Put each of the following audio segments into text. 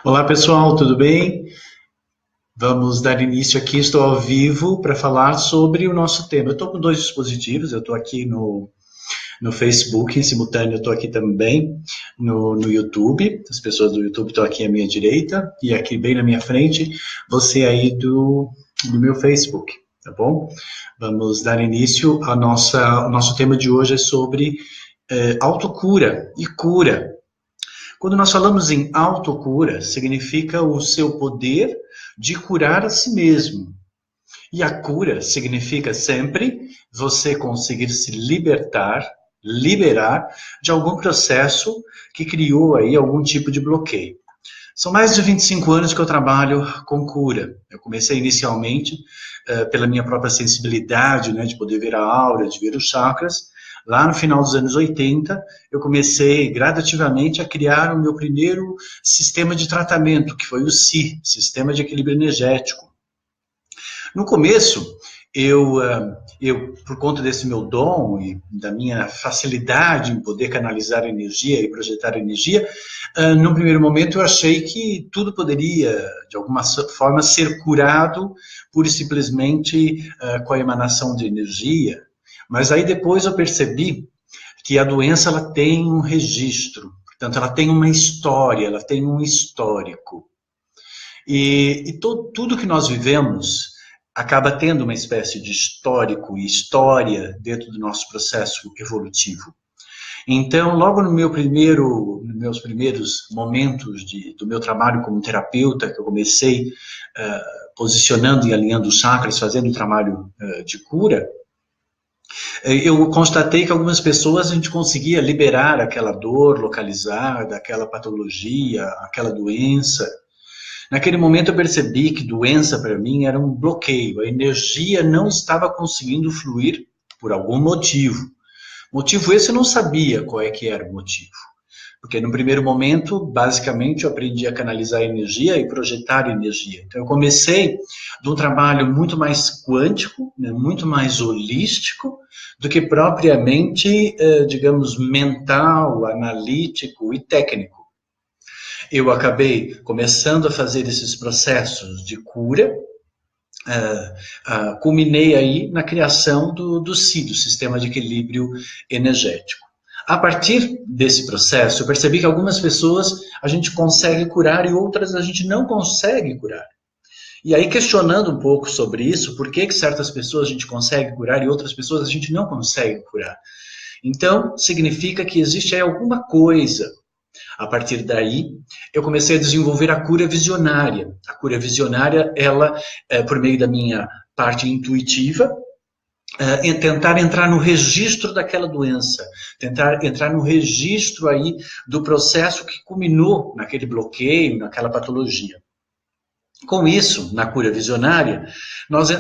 Olá pessoal, tudo bem? Vamos dar início aqui, estou ao vivo para falar sobre o nosso tema. Eu estou com dois dispositivos, eu estou aqui no Facebook, em simultâneo eu estou aqui também no YouTube, as pessoas do YouTube estão aqui à minha direita e aqui bem na minha frente, você aí do meu Facebook, tá bom? Vamos dar início ao nosso tema de hoje é sobre autocura e cura. Quando nós falamos em autocura, significa o seu poder de curar a si mesmo. E a cura significa sempre você conseguir se liberar de algum processo que criou aí algum tipo de bloqueio. São mais de 25 anos que eu trabalho com cura. Eu comecei inicialmente pela minha própria sensibilidade, né, de poder ver a aura, de ver os chakras. Lá no final dos anos 80, eu comecei gradativamente a criar o meu primeiro sistema de tratamento, que foi o SI, Sistema de Equilíbrio Energético. No começo, eu, por conta desse meu dom e da minha facilidade em poder canalizar energia e projetar energia, num primeiro momento eu achei que tudo poderia, de alguma forma, ser curado pura e simplesmente com a emanação de energia. Mas aí depois eu percebi que a doença ela tem um registro, portanto ela tem uma história, ela tem um histórico. E tudo que nós vivemos acaba tendo uma espécie de histórico e história dentro do nosso processo evolutivo. Então, logo nos meus primeiros momentos do meu trabalho como terapeuta, que eu comecei posicionando e alinhando os chakras, fazendo um trabalho de cura, eu constatei que algumas pessoas a gente conseguia liberar aquela dor localizada, aquela patologia, aquela doença. Naquele momento eu percebi que doença para mim era um bloqueio, a energia não estava conseguindo fluir por algum motivo. Motivo esse eu não sabia qual é que era o motivo. Porque no primeiro momento, basicamente, eu aprendi a canalizar energia e projetar energia. Então eu comecei de um trabalho muito mais quântico, né, muito mais holístico, do que propriamente, digamos, mental, analítico e técnico. Eu acabei começando a fazer esses processos de cura, culminei aí na criação do SI, do Sistema de Equilíbrio Energético. A partir desse processo, eu percebi que algumas pessoas a gente consegue curar e outras a gente não consegue curar. E aí, questionando um pouco sobre isso, por que certas pessoas a gente consegue curar e outras pessoas a gente não consegue curar? Então, significa que existe aí alguma coisa. A partir daí, eu comecei a desenvolver a cura visionária. A cura visionária, ela, por meio da minha parte intuitiva, tentar entrar no registro daquela doença, tentar entrar no registro aí do processo que culminou naquele bloqueio, naquela patologia. Com isso, na cura visionária,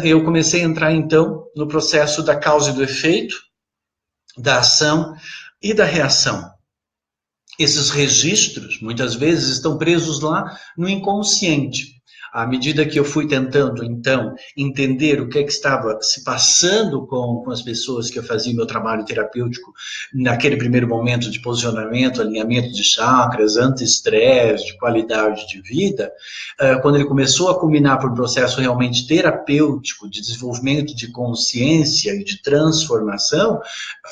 eu comecei a entrar então no processo da causa e do efeito, da ação e da reação. Esses registros, muitas vezes, estão presos lá no inconsciente. À medida que eu fui tentando, então, entender o que estava se passando com as pessoas que eu fazia meu trabalho terapêutico, naquele primeiro momento de posicionamento, alinhamento de chakras, anti-estresse, de qualidade de vida, quando ele começou a culminar por um processo realmente terapêutico, de desenvolvimento de consciência e de transformação,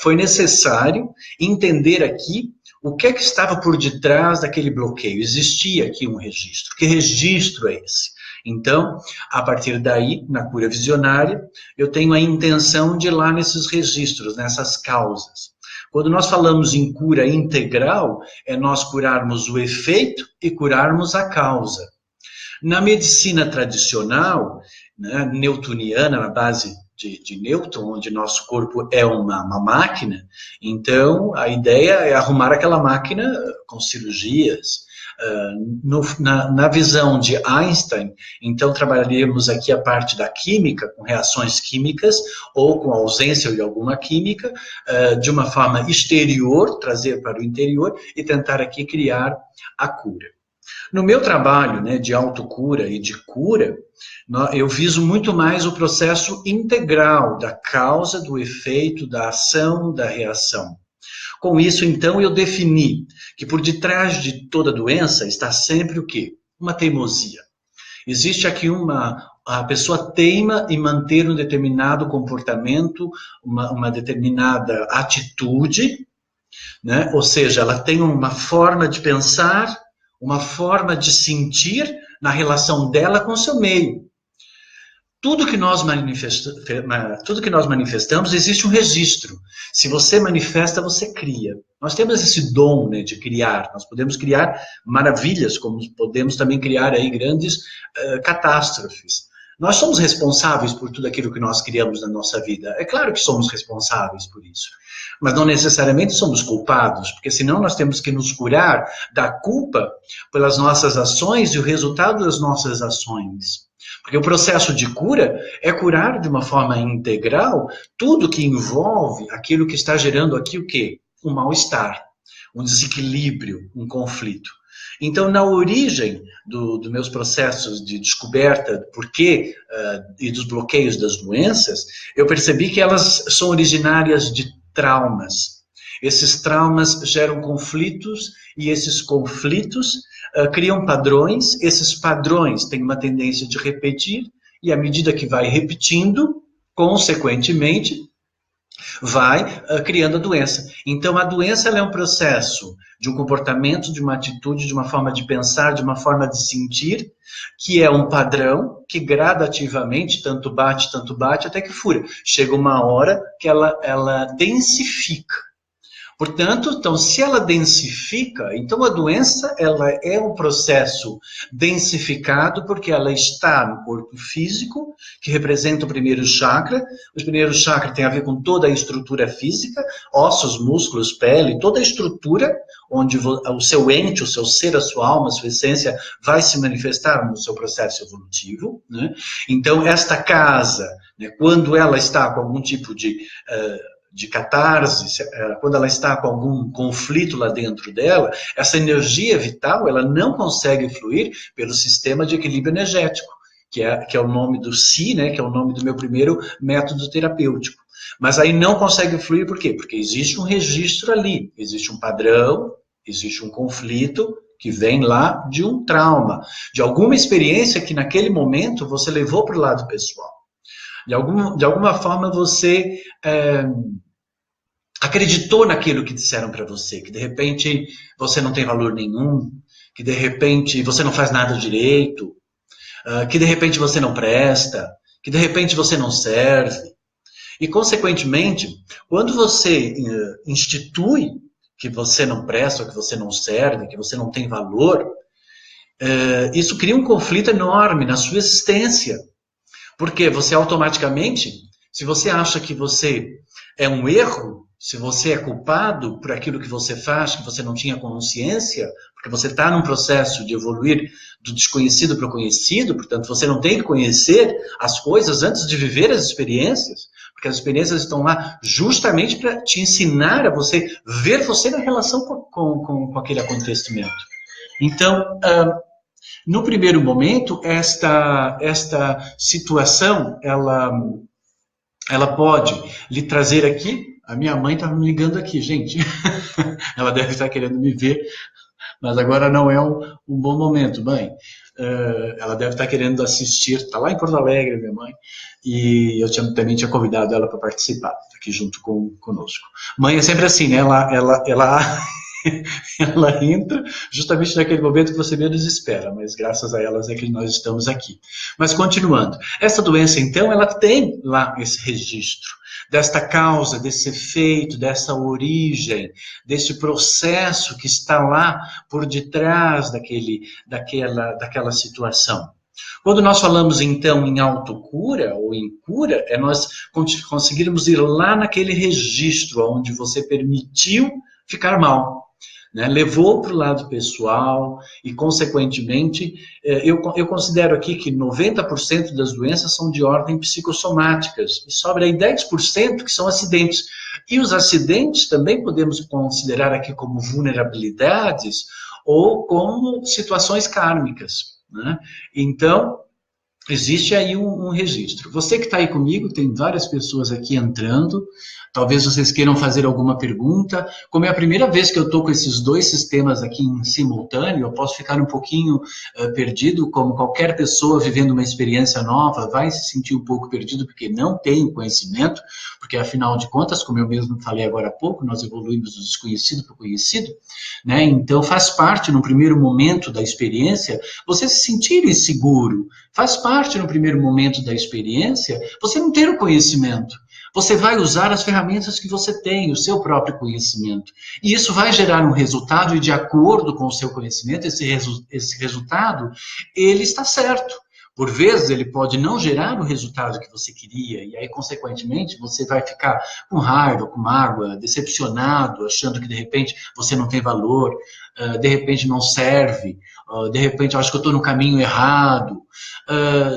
foi necessário entender aqui o que estava por detrás daquele bloqueio? Existia aqui um registro. Que registro é esse? Então, a partir daí, na cura visionária, eu tenho a intenção de ir lá nesses registros, nessas causas. Quando nós falamos em cura integral, é nós curarmos o efeito e curarmos a causa. Na medicina tradicional, né, newtoniana, na base de Newton, onde nosso corpo é uma máquina, então a ideia é arrumar aquela máquina com cirurgias. Na visão de Einstein, então trabalharíamos aqui a parte da química, com reações químicas, ou com ausência de alguma química, de uma forma exterior, trazer para o interior, e tentar aqui criar a cura. No meu trabalho, né, de autocura e de cura, eu viso muito mais o processo integral da causa, do efeito, da ação, da reação. Com isso, então, eu defini que por detrás de toda doença está sempre o quê? Uma teimosia. Existe aqui a pessoa teima em manter um determinado comportamento, uma determinada atitude, né? Ou seja, ela tem uma forma de pensar, uma forma de sentir na relação dela com o seu meio. Tudo que nós manifestamos, existe um registro. Se você manifesta, você cria. Nós temos esse dom, né, de criar. Nós podemos criar maravilhas, como podemos também criar aí grandes catástrofes. Nós somos responsáveis por tudo aquilo que nós criamos na nossa vida. É claro que somos responsáveis por isso. Mas não necessariamente somos culpados, porque senão nós temos que nos curar da culpa pelas nossas ações e o resultado das nossas ações. Porque o processo de cura é curar de uma forma integral tudo que envolve aquilo que está gerando aqui o quê? Um mal-estar, um desequilíbrio, um conflito. Então, na origem dos meus processos de descoberta do porquê e dos bloqueios das doenças, eu percebi que elas são originárias de traumas. Esses traumas geram conflitos e esses conflitos criam padrões. Esses padrões têm uma tendência de repetir e à medida que vai repetindo, consequentemente, vai criando a doença. Então, a doença ela é um processo de um comportamento, de uma atitude, de uma forma de pensar, de uma forma de sentir, que é um padrão que gradativamente tanto bate, até que fura. Chega uma hora que ela densifica. Portanto, então, se ela densifica, então a doença ela é um processo densificado porque ela está no corpo físico, que representa o primeiro chakra. O primeiro chakra tem a ver com toda a estrutura física, ossos, músculos, pele, toda a estrutura onde o seu ente, o seu ser, a sua alma, a sua essência vai se manifestar no seu processo evolutivo, né? Então, esta casa, né, quando ela está com algum tipo de catarse, quando ela está com algum conflito lá dentro dela, essa energia vital, ela não consegue fluir pelo sistema de equilíbrio energético, que é o nome do Si, né, que é o nome do meu primeiro método terapêutico. Mas aí não consegue fluir por quê? Porque existe um registro ali, existe um padrão, existe um conflito que vem lá de um trauma, de alguma experiência que naquele momento você levou para o lado pessoal. De alguma forma você acreditou naquilo que disseram para você, que de repente você não tem valor nenhum, que de repente você não faz nada direito, que de repente você não presta, que de repente você não serve. E, consequentemente, quando você institui que você não presta, que você não serve, que você não tem valor, isso cria um conflito enorme na sua existência. Porque você automaticamente, se você acha que você é um erro, se você é culpado por aquilo que você faz, que você não tinha consciência, porque você está num processo de evoluir do desconhecido para o conhecido, portanto, você não tem que conhecer as coisas antes de viver as experiências, porque as experiências estão lá justamente para te ensinar a você ver você na relação com aquele acontecimento. Então, no primeiro momento, esta situação, ela pode lhe trazer aqui. A minha mãe está me ligando aqui, gente. Ela deve estar querendo me ver, mas agora não é um bom momento, mãe. Ela deve estar querendo assistir, está lá em Porto Alegre, minha mãe, e eu também tinha convidado ela para participar, aqui junto conosco. Mãe é sempre assim, né? Ela entra justamente naquele momento que você menos espera, mas graças a elas é que nós estamos aqui. Mas continuando, essa doença então, ela tem lá esse registro desta causa, desse efeito, dessa origem, desse processo que está lá por detrás daquela situação. Quando nós falamos, então, em autocura ou em cura, é nós conseguirmos ir lá naquele registro onde você permitiu ficar mal. Né, levou para o lado pessoal e, consequentemente, eu considero aqui que 90% das doenças são de ordem psicossomáticas e sobra aí 10% que são acidentes. E os acidentes também podemos considerar aqui como vulnerabilidades ou como situações kármicas. Né? Então, Existe aí um registro. Você que está aí comigo, tem várias pessoas aqui entrando. Talvez vocês queiram fazer alguma pergunta. Como é a primeira vez que eu estou com esses dois sistemas aqui em simultâneo, eu posso ficar um pouquinho perdido, como qualquer pessoa vivendo uma experiência nova vai se sentir um pouco perdido porque não tem conhecimento, porque afinal de contas, como eu mesmo falei agora há pouco, nós evoluímos do desconhecido para o conhecido, né? Então faz parte, no primeiro momento da experiência, você se sentir inseguro. Faz parte, no primeiro momento da experiência, você não ter o conhecimento. Você vai usar as ferramentas que você tem, o seu próprio conhecimento. E isso vai gerar um resultado, e de acordo com o seu conhecimento, esse resultado, ele está certo. Por vezes, ele pode não gerar o resultado que você queria, e aí, consequentemente, você vai ficar com raiva, com mágoa, decepcionado, achando que, de repente, você não tem valor, de repente não serve, de repente eu acho que eu estou no caminho errado.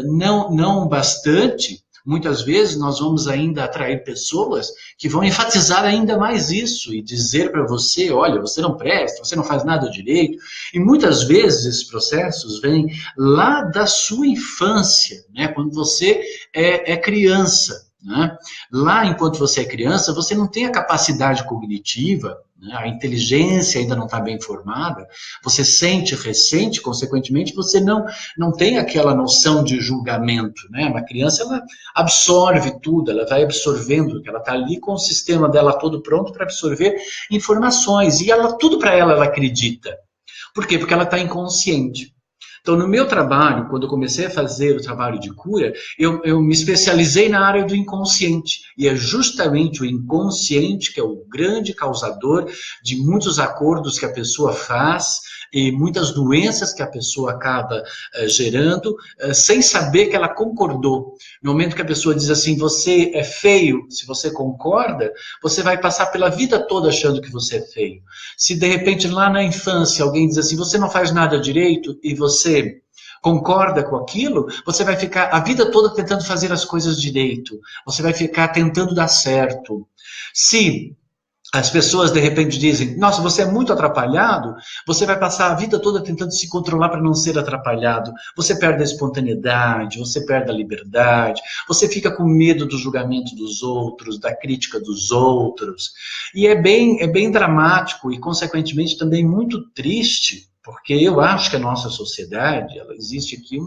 Não bastante, muitas vezes nós vamos ainda atrair pessoas que vão enfatizar ainda mais isso e dizer para você, olha, você não presta, você não faz nada direito. E muitas vezes esses processos vêm lá da sua infância, né? Quando você é criança. Né? Lá, enquanto você é criança, você não tem a capacidade cognitiva, né? A inteligência ainda não está bem formada, você sente, ressente, consequentemente, você não tem aquela noção de julgamento. Né? Uma criança, ela absorve tudo, ela vai absorvendo, ela está ali com o sistema dela todo pronto para absorver informações, e tudo para ela acredita. Por quê? Porque ela está inconsciente. Então, no meu trabalho, quando eu comecei a fazer o trabalho de cura, eu me especializei na área do inconsciente. E é justamente o inconsciente que é o grande causador de muitos acordos que a pessoa faz e muitas doenças que a pessoa acaba gerando, sem saber que ela concordou. No momento que a pessoa diz assim, você é feio, se você concorda, você vai passar pela vida toda achando que você é feio. Se de repente lá na infância alguém diz assim, você não faz nada direito e você concorda com aquilo, você vai ficar a vida toda tentando fazer as coisas direito. Você vai ficar tentando dar certo. Se as pessoas de repente dizem, nossa, você é muito atrapalhado, você vai passar a vida toda tentando se controlar para não ser atrapalhado. Você perde a espontaneidade, você perde a liberdade, você fica com medo do julgamento dos outros, da crítica dos outros. E é bem dramático e, consequentemente, também muito triste, porque eu acho que a nossa sociedade, ela existe aqui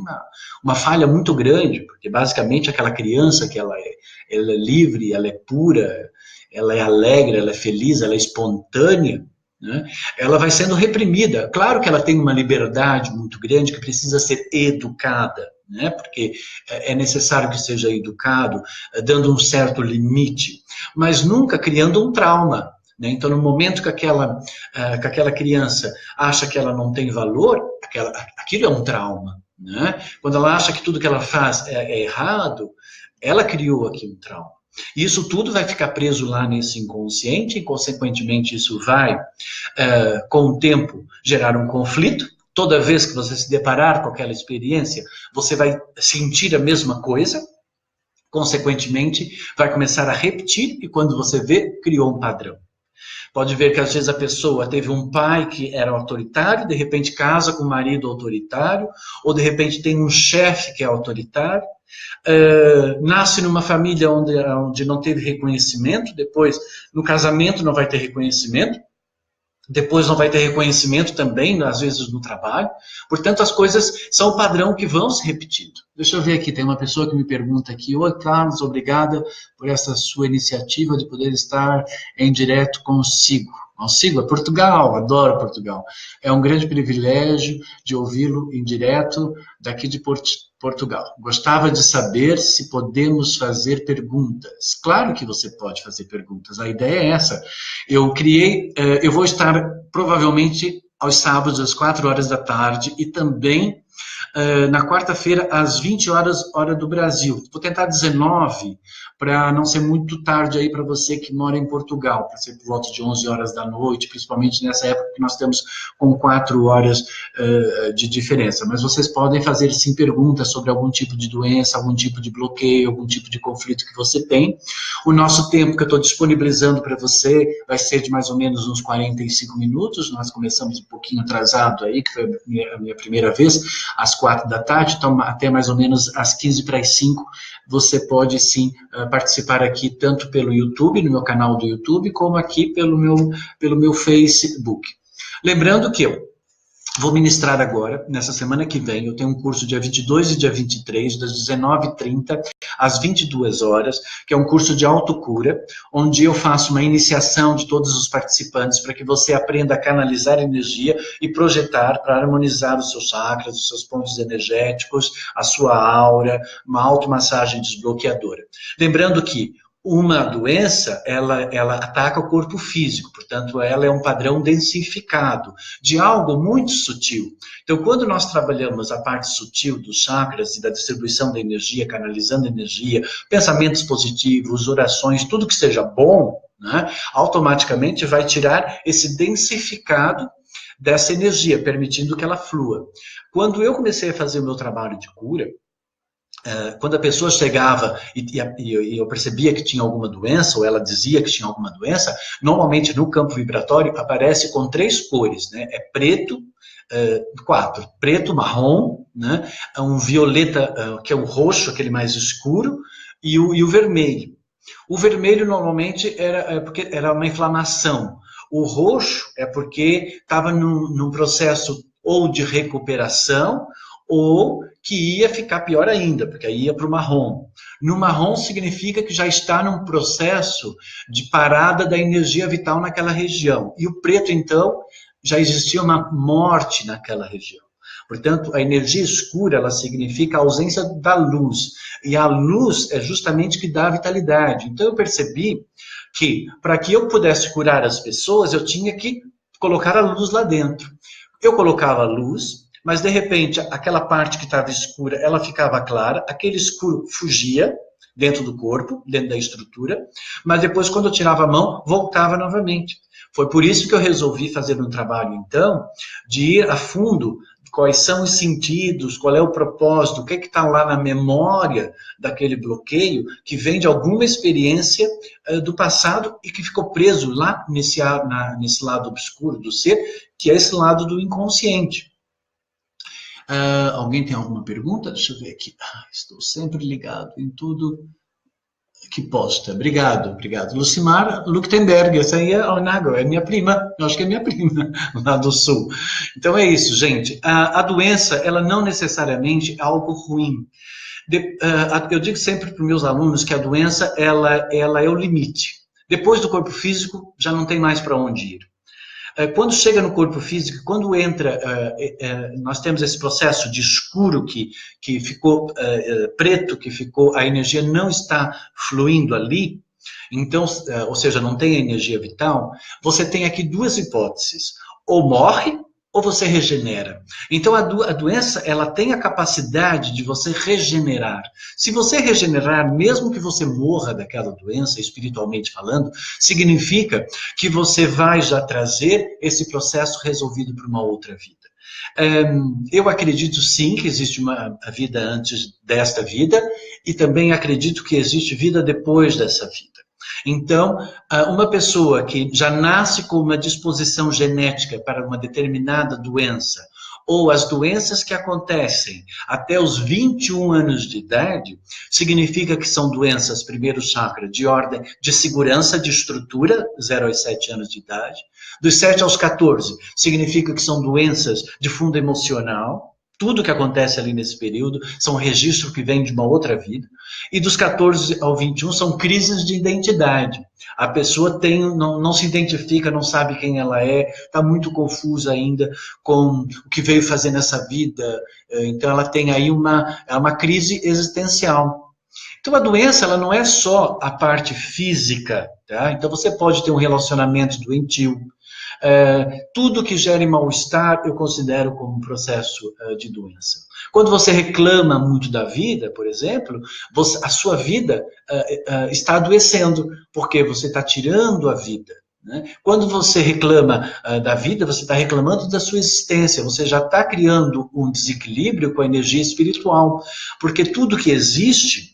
uma falha muito grande, porque basicamente aquela criança que ela é livre, ela é pura, ela é alegre, ela é feliz, ela é espontânea, né? Ela vai sendo reprimida. Claro que ela tem uma liberdade muito grande que precisa ser educada, né? Porque é necessário que seja educado, dando um certo limite, mas nunca criando um trauma. Né? Então, no momento que aquela criança acha que ela não tem valor, aquilo é um trauma. Né? Quando ela acha que tudo que ela faz é errado, ela criou aqui um trauma. Isso tudo vai ficar preso lá nesse inconsciente e, consequentemente, isso vai, com o tempo, gerar um conflito. Toda vez que você se deparar com aquela experiência, você vai sentir a mesma coisa, consequentemente, vai começar a repetir e, quando você vê, criou um padrão. Pode ver que, às vezes, a pessoa teve um pai que era autoritário, de repente casa com um marido autoritário, ou, de repente, tem um chefe que é autoritário, nasce numa família onde não teve reconhecimento, depois, no casamento, não vai ter reconhecimento, depois não vai ter reconhecimento também, às vezes, no trabalho. Portanto, as coisas são o padrão que vão se repetindo. Deixa eu ver aqui, tem uma pessoa que me pergunta aqui, oi, Carlos, obrigada por essa sua iniciativa de poder estar em direto consigo. Consigo? É Portugal, adoro Portugal. É um grande privilégio de ouvi-lo em direto daqui de Portugal. Gostava de saber se podemos fazer perguntas. Claro que você pode fazer perguntas, a ideia é essa. Eu vou estar provavelmente aos sábados às 4 horas da tarde e também na quarta-feira às 20 horas, hora do Brasil. Vou tentar 19, para não ser muito tarde aí para você que mora em Portugal, para ser por volta de 11 horas da noite, principalmente nessa época que nós temos com 4 horas de diferença. Mas vocês podem fazer sim perguntas sobre algum tipo de doença, algum tipo de bloqueio, algum tipo de conflito que você tem. O nosso tempo que eu estou disponibilizando para você vai ser de mais ou menos uns 45 minutos. Nós começamos um pouquinho atrasado aí, que foi a minha primeira vez, às 4 da tarde, então até mais ou menos às 15 para as 5, você pode sim participar aqui, tanto pelo YouTube, no meu canal do YouTube, como aqui pelo meu Facebook. Lembrando que eu vou ministrar agora, nessa semana que vem, eu tenho um curso dia 22 e dia 23, das 19h30 às 22 horas, que é um curso de autocura, onde eu faço uma iniciação de todos os participantes para que você aprenda a canalizar energia e projetar para harmonizar os seus chakras, os seus pontos energéticos, a sua aura, uma automassagem desbloqueadora. Lembrando que uma doença, ela ataca o corpo físico, portanto, ela é um padrão densificado de algo muito sutil. Então, quando nós trabalhamos a parte sutil dos chakras e da distribuição da energia, canalizando energia, pensamentos positivos, orações, tudo que seja bom, né, automaticamente vai tirar esse densificado dessa energia, permitindo que ela flua. Quando eu comecei a fazer o meu trabalho de cura, quando a pessoa chegava e eu percebia que tinha alguma doença, ou ela dizia que tinha alguma doença, normalmente no campo vibratório aparece com 3 cores, né? É preto, 4, preto, marrom, né? Um violeta, que é o roxo, aquele mais escuro, e o vermelho. O vermelho normalmente porque era uma inflamação. O roxo é porque estava num processo ou de recuperação, ou que ia ficar pior ainda, porque aí ia para o marrom. No marrom significa que já está num processo de parada da energia vital naquela região. E o preto, então, já existia uma morte naquela região. Portanto, a energia escura, ela significa a ausência da luz. E a luz é justamente que dá vitalidade. Então, eu percebi que, para que eu pudesse curar as pessoas, eu tinha que colocar a luz lá dentro. Eu colocava a luz, mas de repente aquela parte que estava escura, ela ficava clara, aquele escuro fugia dentro do corpo, dentro da estrutura, mas depois quando eu tirava a mão, voltava novamente. Foi por isso que eu resolvi fazer um trabalho então, de ir a fundo, quais são os sentidos, qual é o propósito, o que está lá na memória daquele bloqueio, que vem de alguma experiência do passado e que ficou preso lá nesse lado obscuro do ser, que é esse lado do inconsciente. Alguém tem alguma pergunta? Deixa eu ver aqui. Estou sempre ligado em tudo que posta. Obrigado. Lucimar Luktenberg, essa aí é minha prima. Eu acho que é minha prima, lá do Sul. Então é isso, gente. A doença, ela não necessariamente é algo ruim. Eu digo sempre para os meus alunos que a doença, ela é o limite. Depois do corpo físico, já não tem mais para onde ir. Quando chega no corpo físico, quando entra, nós temos esse processo de escuro que ficou preto, a energia não está fluindo ali, então, ou seja, não tem energia vital, você tem aqui 2 hipóteses, ou morre, ou você regenera. Então, a doença, ela tem a capacidade de você regenerar. Se você regenerar, mesmo que você morra daquela doença, espiritualmente falando, significa que você vai já trazer esse processo resolvido para uma outra vida. Eu acredito sim que existe uma vida antes desta vida, e também acredito que existe vida depois dessa vida. Então, uma pessoa que já nasce com uma disposição genética para uma determinada doença, ou as doenças que acontecem até os 21 anos de idade, significa que são doenças, primeiro chakra, de ordem de segurança, de estrutura, 0 aos 7 anos de idade. Dos 7 aos 14, significa que são doenças de fundo emocional. Tudo que acontece ali nesse período são registros que vêm de uma outra vida. E dos 14 ao 21 são crises de identidade. A pessoa não se identifica, não sabe quem ela é, está muito confusa ainda com o que veio fazer nessa vida. Então ela tem aí uma crise existencial. Então a doença, ela não é só a parte física, tá? Então você pode ter um relacionamento doentio, Tudo que gere mal-estar eu considero como um processo de doença. Quando você reclama muito da vida, por exemplo, a sua vida está adoecendo, porque você está tirando a vida. Né? Quando você reclama da vida, você está reclamando da sua existência, você já está criando um desequilíbrio com a energia espiritual, porque tudo que existe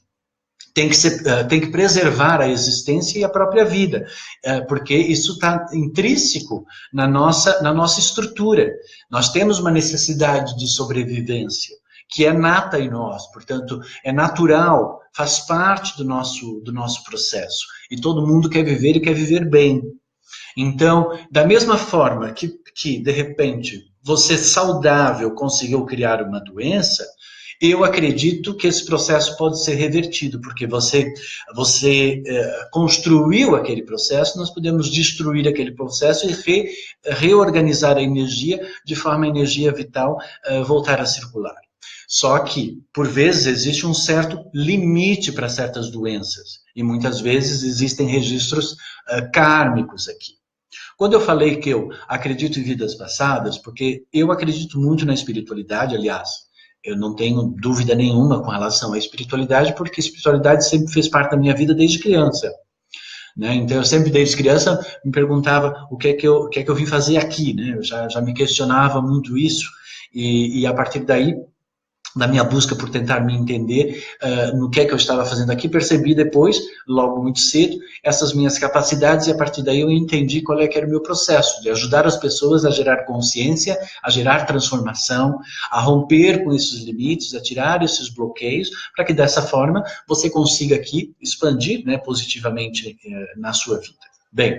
tem que preservar a existência e a própria vida, porque isso está intrínseco na nossa estrutura. Nós temos uma necessidade de sobrevivência, que é nata em nós, portanto, é natural, faz parte do nosso processo. E todo mundo quer viver e quer viver bem. Então, da mesma forma que de repente, você saudável conseguiu criar uma doença, eu acredito que esse processo pode ser revertido, porque você construiu aquele processo, nós podemos destruir aquele processo e reorganizar a energia, de forma a energia vital voltar a circular. Só que, por vezes, existe um certo limite para certas doenças, e muitas vezes existem registros kármicos aqui. Quando eu falei que eu acredito em vidas passadas, porque eu acredito muito na espiritualidade, aliás, eu não tenho dúvida nenhuma com relação à espiritualidade, porque a espiritualidade sempre fez parte da minha vida desde criança. Né? Então, eu sempre, desde criança, me perguntava o que é que eu vim fazer aqui. Né? Eu já me questionava muito isso, e a partir daí, da minha busca por tentar me entender no que é que eu estava fazendo aqui, percebi depois, logo muito cedo, essas minhas capacidades, e a partir daí eu entendi qual é que era o meu processo, de ajudar as pessoas a gerar consciência, a gerar transformação, a romper com esses limites, a tirar esses bloqueios, para que dessa forma você consiga aqui expandir, né, positivamente na sua vida. Bem,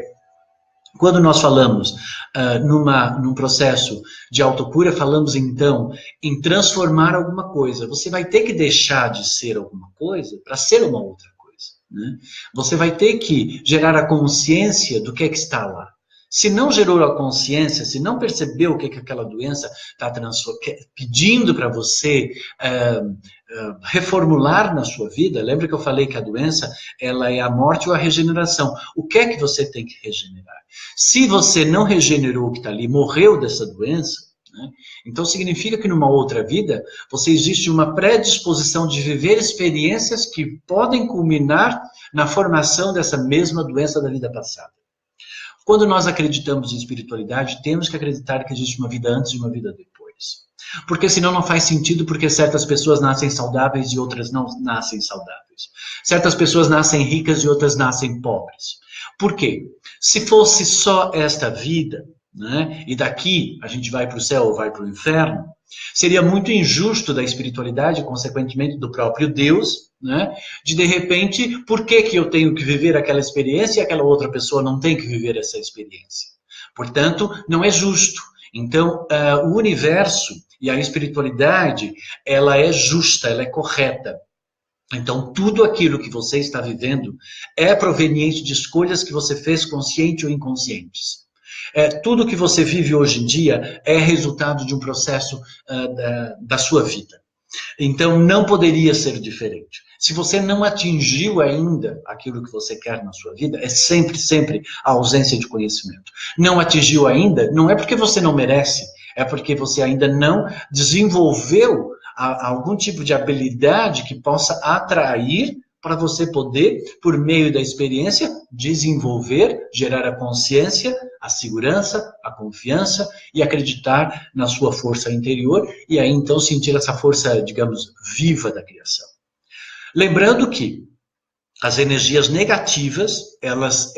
quando nós falamos num processo de autocura, falamos então em transformar alguma coisa. Você vai ter que deixar de ser alguma coisa para ser uma outra coisa. Né? Você vai ter que gerar a consciência do que é que está lá. Se não gerou a consciência, se não percebeu o que é que aquela doença está pedindo para você reformular na sua vida, lembra que eu falei que a doença ela é a morte ou a regeneração. O que é que você tem que regenerar? Se você não regenerou o que está ali, morreu dessa doença, né, então significa que numa outra vida você existe uma predisposição de viver experiências que podem culminar na formação dessa mesma doença da vida passada. Quando nós acreditamos em espiritualidade, temos que acreditar que existe uma vida antes e uma vida depois. Porque senão não faz sentido, porque certas pessoas nascem saudáveis e outras não nascem saudáveis. Certas pessoas nascem ricas e outras nascem pobres. Por quê? Se fosse só esta vida, né, e daqui a gente vai para o céu ou vai para o inferno, seria muito injusto da espiritualidade, consequentemente do próprio Deus, né, de repente, por que eu tenho que viver aquela experiência e aquela outra pessoa não tem que viver essa experiência? Portanto, não é justo. Então, o universo e a espiritualidade, ela é justa, ela é correta. Então, tudo aquilo que você está vivendo é proveniente de escolhas que você fez, consciente ou inconscientes. Tudo que você vive hoje em dia é resultado de um processo da sua vida. Então, não poderia ser diferente. Se você não atingiu ainda aquilo que você quer na sua vida, é sempre, sempre a ausência de conhecimento. Não atingiu ainda, não é porque você não merece, é porque você ainda não desenvolveu algum tipo de habilidade que possa atrair para você poder, por meio da experiência, desenvolver, gerar a consciência, a segurança, a confiança e acreditar na sua força interior e aí então sentir essa força, digamos, viva da criação. Lembrando que as energias negativas, elas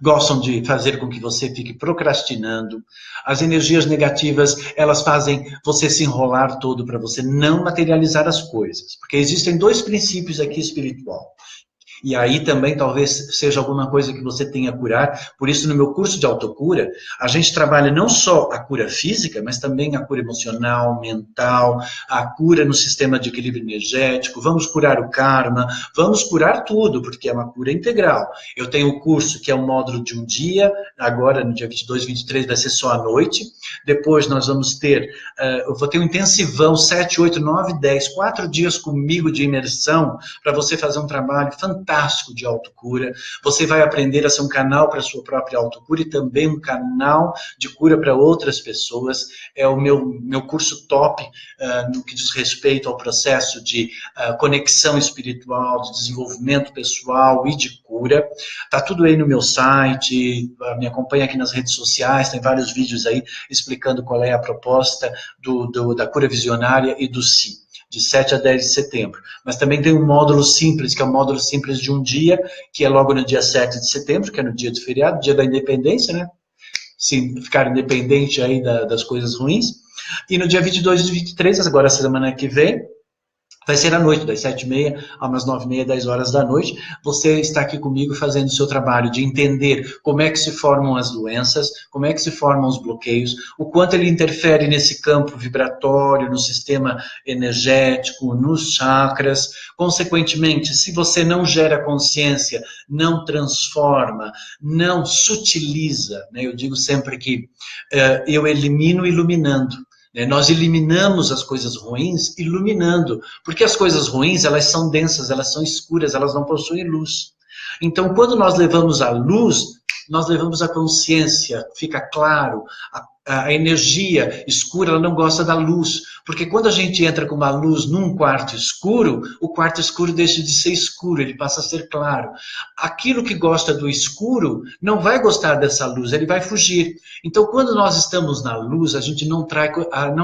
gostam de fazer com que você fique procrastinando. As energias negativas, elas fazem você se enrolar todo para você não materializar as coisas. Porque existem dois princípios aqui espiritual. E aí também talvez seja alguma coisa que você tenha a curar. Por isso, no meu curso de autocura, a gente trabalha não só a cura física, mas também a cura emocional, mental, a cura no sistema de equilíbrio energético. Vamos curar o karma, vamos curar tudo, porque é uma cura integral. Eu tenho o curso que é um módulo de um dia, agora no dia 22, 23 vai ser só à noite. Depois nós vamos ter, eu vou ter um intensivão, 7, 8, 9, 10, 4 dias comigo de imersão, para você fazer um trabalho fantástico fantástico de autocura. Você vai aprender a ser um canal para a sua própria autocura e também um canal de cura para outras pessoas. É o meu curso top no que diz respeito ao processo de conexão espiritual, de desenvolvimento pessoal e de cura. Tá tudo aí no meu site, me acompanha aqui nas redes sociais, tem vários vídeos aí explicando qual é a proposta da cura visionária e do SI, de 7 a 10 de setembro. Mas também tem um módulo simples, que é o módulo simples de um dia, que é logo no dia 7 de setembro, que é no dia do feriado, dia da independência, né? Sim, ficar independente aí das coisas ruins. E no dia 22 e 23, agora semana que vem, vai ser à noite, das 7h30 a umas 9h30, 10 horas da noite. Você está aqui comigo fazendo o seu trabalho de entender como é que se formam as doenças, como é que se formam os bloqueios, o quanto ele interfere nesse campo vibratório, no sistema energético, nos chakras. Consequentemente, se você não gera consciência, não transforma, não sutiliza, né? Eu digo sempre que eu elimino iluminando. Nós eliminamos as coisas ruins iluminando, porque as coisas ruins, elas são densas, elas são escuras, elas não possuem luz. Então, quando nós levamos a luz, nós levamos a consciência, fica claro, a energia escura, ela não gosta da luz, porque quando a gente entra com uma luz num quarto escuro, o quarto escuro deixa de ser escuro, ele passa a ser claro. Aquilo que gosta do escuro não vai gostar dessa luz, ele vai fugir. Então, quando nós estamos na luz, a gente não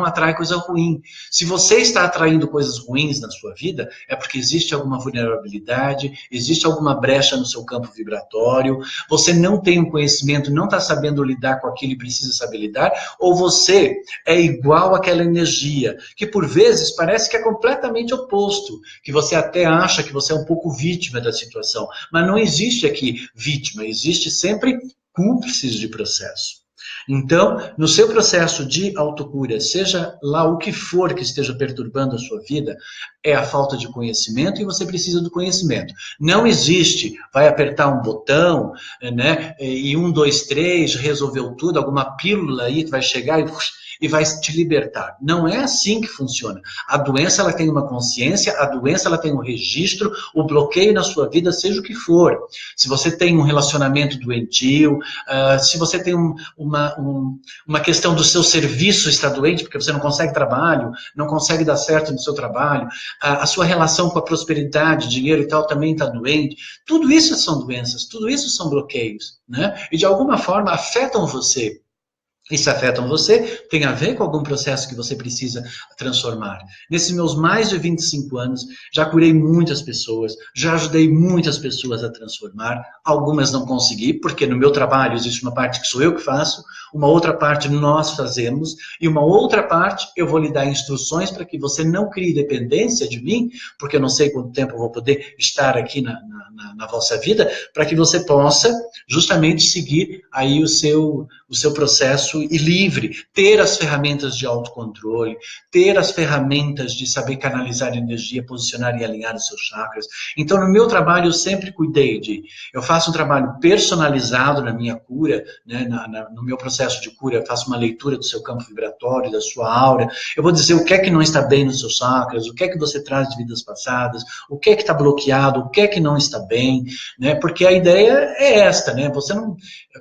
atrai coisa ruim. Se você está atraindo coisas ruins na sua vida, é porque existe alguma vulnerabilidade, existe alguma brecha no seu campo vibratório, você não tem um conhecimento, não está sabendo lidar com aquilo e precisa saber lidar, ou você é igual àquela energia, que por vezes parece que é completamente oposto, que você até acha que você é um pouco vítima da situação, mas não existe aqui vítima, existe sempre cúmplices de processo. Então, no seu processo de autocura, seja lá o que for que esteja perturbando a sua vida, é a falta de conhecimento e você precisa do conhecimento. Não existe, vai apertar um botão, né, e 1, 2, 3, resolveu tudo, alguma pílula aí que vai chegar e vai te libertar. Não é assim que funciona. A doença, ela tem uma consciência, a doença, ela tem um registro, o bloqueio na sua vida, seja o que for. Se você tem um relacionamento doentio, se você tem uma questão do seu serviço está doente, porque você não consegue trabalho, não consegue dar certo no seu trabalho, a sua relação com a prosperidade, dinheiro e tal, também está doente. Tudo isso são doenças, tudo isso são bloqueios, né? E de alguma forma afetam você. E se afetam você, tem a ver com algum processo que você precisa transformar. Nesses meus mais de 25 anos, já curei muitas pessoas, já ajudei muitas pessoas a transformar. Algumas não consegui, porque no meu trabalho existe uma parte que sou eu que faço, uma outra parte nós fazemos, e uma outra parte eu vou lhe dar instruções para que você não crie dependência de mim, porque eu não sei quanto tempo eu vou poder estar aqui na vossa vida, para que você possa justamente seguir aí o seu processo e livre, ter as ferramentas de autocontrole, ter as ferramentas de saber canalizar energia, posicionar e alinhar os seus chakras. Então, no meu trabalho, eu sempre cuidei eu faço um trabalho personalizado na minha cura, né, no meu processo de cura, eu faço uma leitura do seu campo vibratório, da sua aura, eu vou dizer o que é que não está bem nos seus chakras, o que é que você traz de vidas passadas, o que é que está bloqueado, o que é que não está bem, né, porque a ideia é esta, né,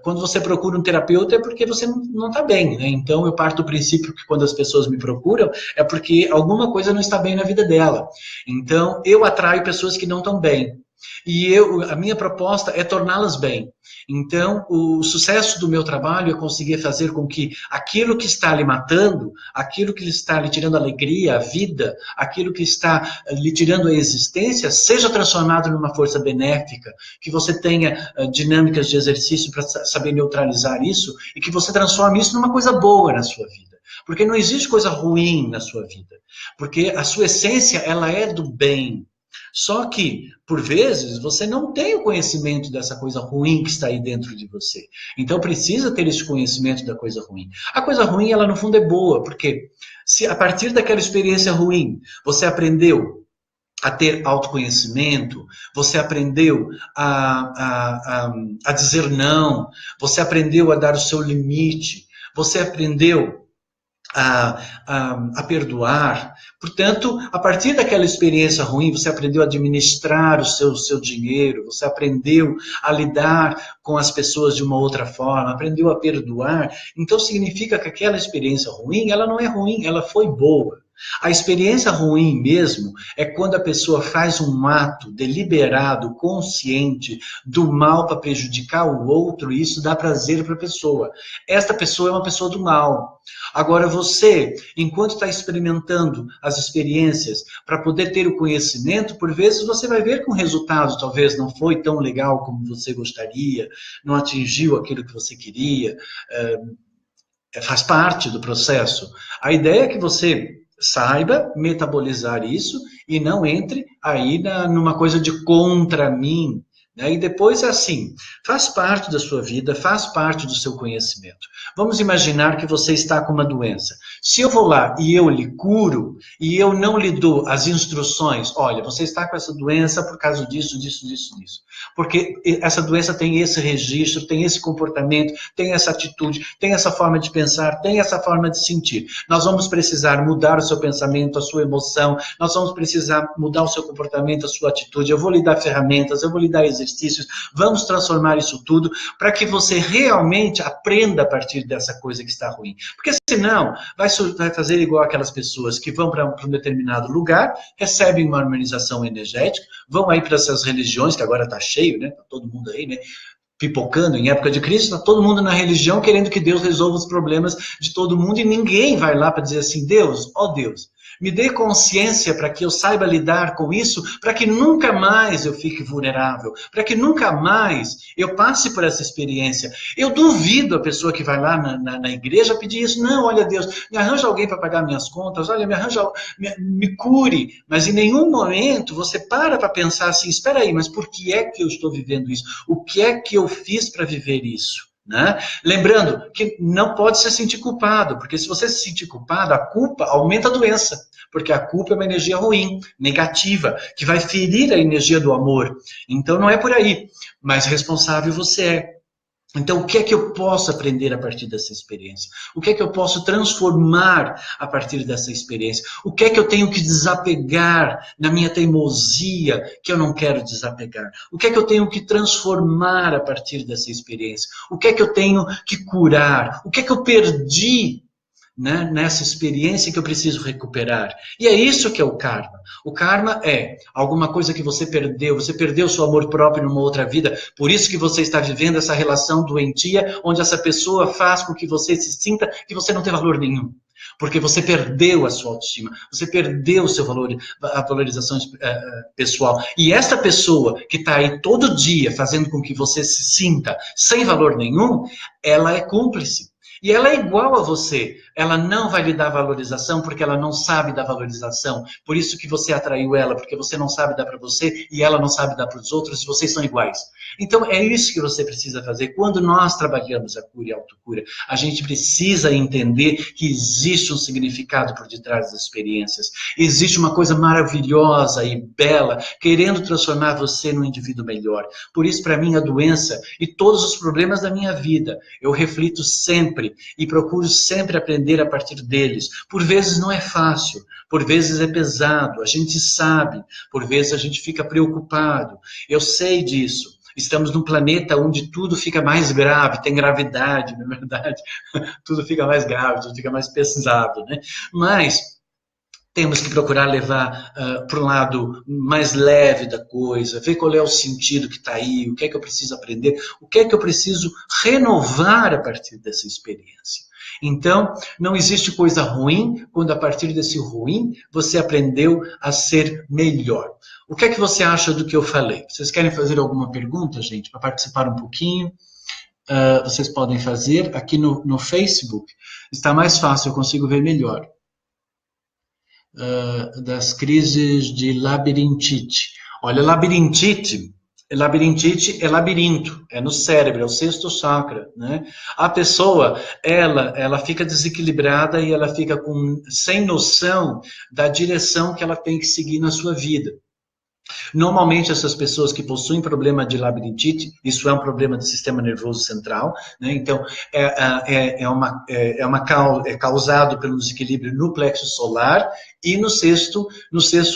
quando você procura um terapeuta é porque você não está bem, né? Então eu parto do princípio que quando as pessoas me procuram é porque alguma coisa não está bem na vida dela. Então eu atraio pessoas que não estão bem. E a minha proposta é torná-las bem. Então, o sucesso do meu trabalho é conseguir fazer com que aquilo que está lhe matando, aquilo que está lhe tirando a alegria, a vida, aquilo que está lhe tirando a existência, seja transformado numa força benéfica, que você tenha dinâmicas de exercício para saber neutralizar isso e que você transforme isso numa coisa boa na sua vida. Porque não existe coisa ruim na sua vida. Porque a sua essência, ela é do bem. Só que, por vezes, você não tem o conhecimento dessa coisa ruim que está aí dentro de você. Então, precisa ter esse conhecimento da coisa ruim. A coisa ruim, ela no fundo é boa, porque se a partir daquela experiência ruim, você aprendeu a ter autoconhecimento, você aprendeu a dizer não, você aprendeu a dar o seu limite, você aprendeu a perdoar. Portanto, a partir daquela experiência ruim, você aprendeu a administrar o seu dinheiro, você aprendeu a lidar com as pessoas de uma outra forma, aprendeu a perdoar. Então, significa que aquela experiência ruim, ela não é ruim, ela foi boa. A experiência ruim mesmo é quando a pessoa faz um ato deliberado, consciente, do mal para prejudicar o outro, e isso dá prazer para a pessoa. Esta pessoa é uma pessoa do mal. Agora você, enquanto está experimentando as experiências para poder ter o conhecimento, por vezes você vai ver que o resultado talvez não foi tão legal como você gostaria, não atingiu aquilo que você queria, faz parte do processo. A ideia é que você saiba metabolizar isso e não entre aí numa coisa de contra mim. Né? E depois é assim, faz parte da sua vida, faz parte do seu conhecimento. Vamos imaginar que você está com uma doença. Se eu vou lá e eu lhe curo, e eu não lhe dou as instruções, olha, você está com essa doença por causa disso, disso, disso, disso. Porque essa doença tem esse registro, tem esse comportamento, tem essa atitude, tem essa forma de pensar, tem essa forma de sentir. Nós vamos precisar mudar o seu pensamento, a sua emoção, nós vamos precisar mudar o seu comportamento, a sua atitude. Eu vou lhe dar ferramentas, eu vou lhe dar exercícios, vamos transformar isso tudo para que você realmente aprenda a partir dessa coisa que está ruim. Porque senão, vai fazer igual aquelas pessoas que vão para um determinado lugar, recebem uma harmonização energética, vão aí para essas religiões, que agora está cheio, né? Tá todo mundo aí, né? Pipocando em época de crise, está todo mundo na religião querendo que Deus resolva os problemas de todo mundo e ninguém vai lá para dizer assim, Deus, ó Deus, me dê consciência para que eu saiba lidar com isso, para que nunca mais eu fique vulnerável, para que nunca mais eu passe por essa experiência. Eu duvido a pessoa que vai lá na igreja pedir isso. Não, olha Deus, me arranja alguém para pagar minhas contas, olha, me cure. Mas em nenhum momento você para pensar assim, espera aí, mas por que é que eu estou vivendo isso? O que é que eu fiz para viver isso? Né? Lembrando que não pode se sentir culpado, porque se você se sentir culpado, a culpa aumenta a doença, porque a culpa é uma energia ruim, negativa, que vai ferir a energia do amor. Então não é por aí, mas responsável você é. Então, o que é que eu posso aprender a partir dessa experiência? O que é que eu posso transformar a partir dessa experiência? O que é que eu tenho que desapegar na minha teimosia que eu não quero desapegar? O que é que eu tenho que transformar a partir dessa experiência? O que é que eu tenho que curar? O que é que eu perdi, né, nessa experiência que eu preciso recuperar? E é isso que é o karma. O karma é alguma coisa que você perdeu seu amor próprio numa outra vida, por isso que você está vivendo essa relação doentia, onde essa pessoa faz com que você se sinta que você não tem valor nenhum. Porque você perdeu a sua autoestima, você perdeu o seu valor, a valorização pessoal. E esta pessoa que está aí todo dia fazendo com que você se sinta sem valor nenhum, ela é cúmplice. E ela é igual a você. Ela não vai lhe dar valorização porque ela não sabe dar valorização. Por isso que você atraiu ela, porque você não sabe dar para você e ela não sabe dar para os outros e vocês são iguais. Então é isso que você precisa fazer. Quando nós trabalhamos a cura e a autocura, a gente precisa entender que existe um significado por detrás das experiências. Existe uma coisa maravilhosa e bela querendo transformar você num indivíduo melhor. Por isso, para mim, a doença e todos os problemas da minha vida, eu reflito sempre e procuro sempre aprender a partir deles. Por vezes não é fácil, por vezes é pesado, a gente sabe, por vezes a gente fica preocupado. Eu sei disso. Estamos num planeta onde tudo fica mais grave, tem gravidade, na verdade, tudo fica mais grave, tudo fica mais pesado, né? Mas temos que procurar levar para o lado mais leve da coisa, ver qual é o sentido que está aí, o que é que eu preciso aprender, o que é que eu preciso renovar a partir dessa experiência. Então, não existe coisa ruim quando a partir desse ruim você aprendeu a ser melhor. O que é que você acha do que eu falei? Vocês querem fazer alguma pergunta, gente, para participar um pouquinho? Vocês podem fazer aqui no Facebook. Está mais fácil, eu consigo ver melhor. Das crises de labirintite. Olha, labirintite é labirinto, é no cérebro, é o sexto chakra, né? A pessoa, ela fica desequilibrada e ela fica sem noção da direção que ela tem que seguir na sua vida. Normalmente, essas pessoas que possuem problema de labirintite, isso é um problema do sistema nervoso central, né? Então, é causado pelo desequilíbrio no plexo solar e no sexto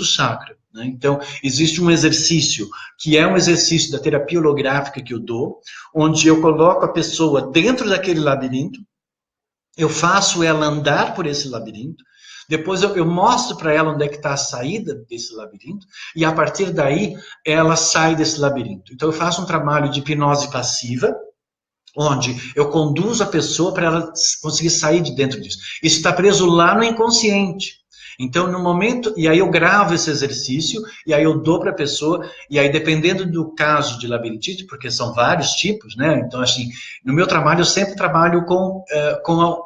chakra. Né? Então, existe um exercício, que é um exercício da terapia holográfica que eu dou, onde eu coloco a pessoa dentro daquele labirinto, eu faço ela andar por esse labirinto, depois eu mostro para ela onde é que está a saída desse labirinto, e a partir daí ela sai desse labirinto. Então eu faço um trabalho de hipnose passiva, onde eu conduzo a pessoa para ela conseguir sair de dentro disso. Isso está preso lá no inconsciente. Então, no momento, e aí eu gravo esse exercício, e aí eu dou para a pessoa, e aí dependendo do caso de labirintite, porque são vários tipos, né? Então, assim, no meu trabalho eu sempre trabalho com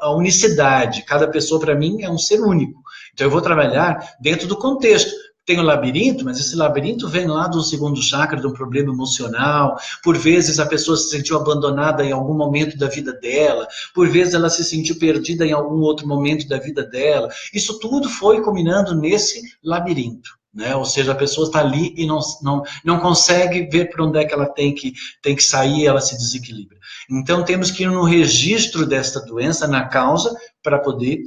a unicidade. Cada pessoa, para mim, é um ser único. Então, eu vou trabalhar dentro do contexto. Tem o labirinto, mas esse labirinto vem lá do segundo chakra, de um problema emocional. Por vezes a pessoa se sentiu abandonada em algum momento da vida dela. Por vezes ela se sentiu perdida em algum outro momento da vida dela. Isso tudo foi combinando nesse labirinto. Né? Ou seja, a pessoa está ali e não consegue ver por onde é que ela tem que sair, ela se desequilibra. Então, temos que ir no registro desta doença, na causa, para poder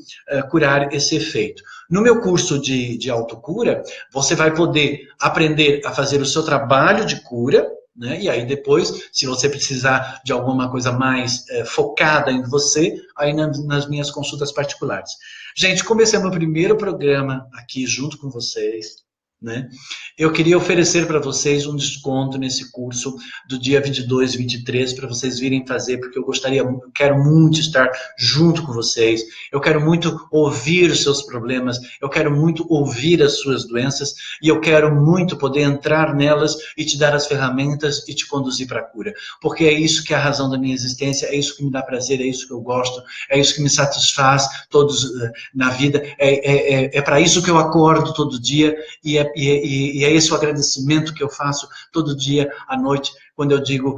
curar esse efeito. No meu curso de autocura, você vai poder aprender a fazer o seu trabalho de cura, né? E aí depois, se você precisar de alguma coisa mais focada em você, aí nas minhas consultas particulares. Gente, como esse é o meu primeiro programa aqui junto com vocês, né? Eu queria oferecer para vocês um desconto nesse curso do dia 22 e 23 para vocês virem fazer, porque eu quero muito estar junto com vocês, eu quero muito ouvir os seus problemas, eu quero muito ouvir as suas doenças e eu quero muito poder entrar nelas e te dar as ferramentas e te conduzir para a cura, porque é isso que é a razão da minha existência, é isso que me dá prazer, é isso que eu gosto, é isso que me satisfaz na vida, é para isso que eu acordo todo dia e é esse o agradecimento que eu faço todo dia à noite, quando eu digo,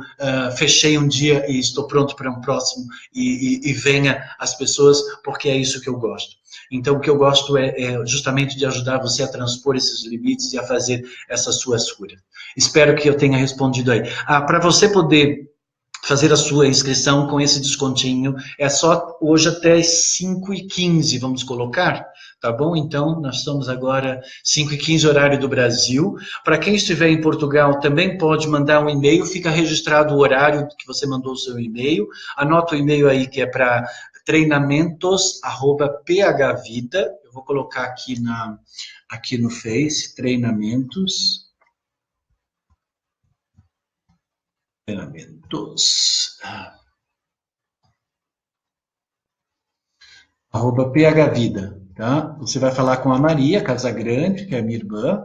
fechei um dia e estou pronto para um próximo, e venha as pessoas, porque é isso que eu gosto. Então, o que eu gosto é justamente de ajudar você a transpor esses limites e a fazer essas suas curas. Espero que eu tenha respondido aí. Para você poder fazer a sua inscrição com esse descontinho, é só hoje até as 5h15, vamos colocar, tá bom? Então, nós estamos agora 5h15, horário do Brasil. Para quem estiver em Portugal, também pode mandar um e-mail, fica registrado o horário que você mandou o seu e-mail, anota o e-mail aí que é para treinamentos@phvida, eu vou colocar aqui no Face, treinamentos, @phvida, tá? Você vai falar com a Maria Casagrande, que é minha irmã,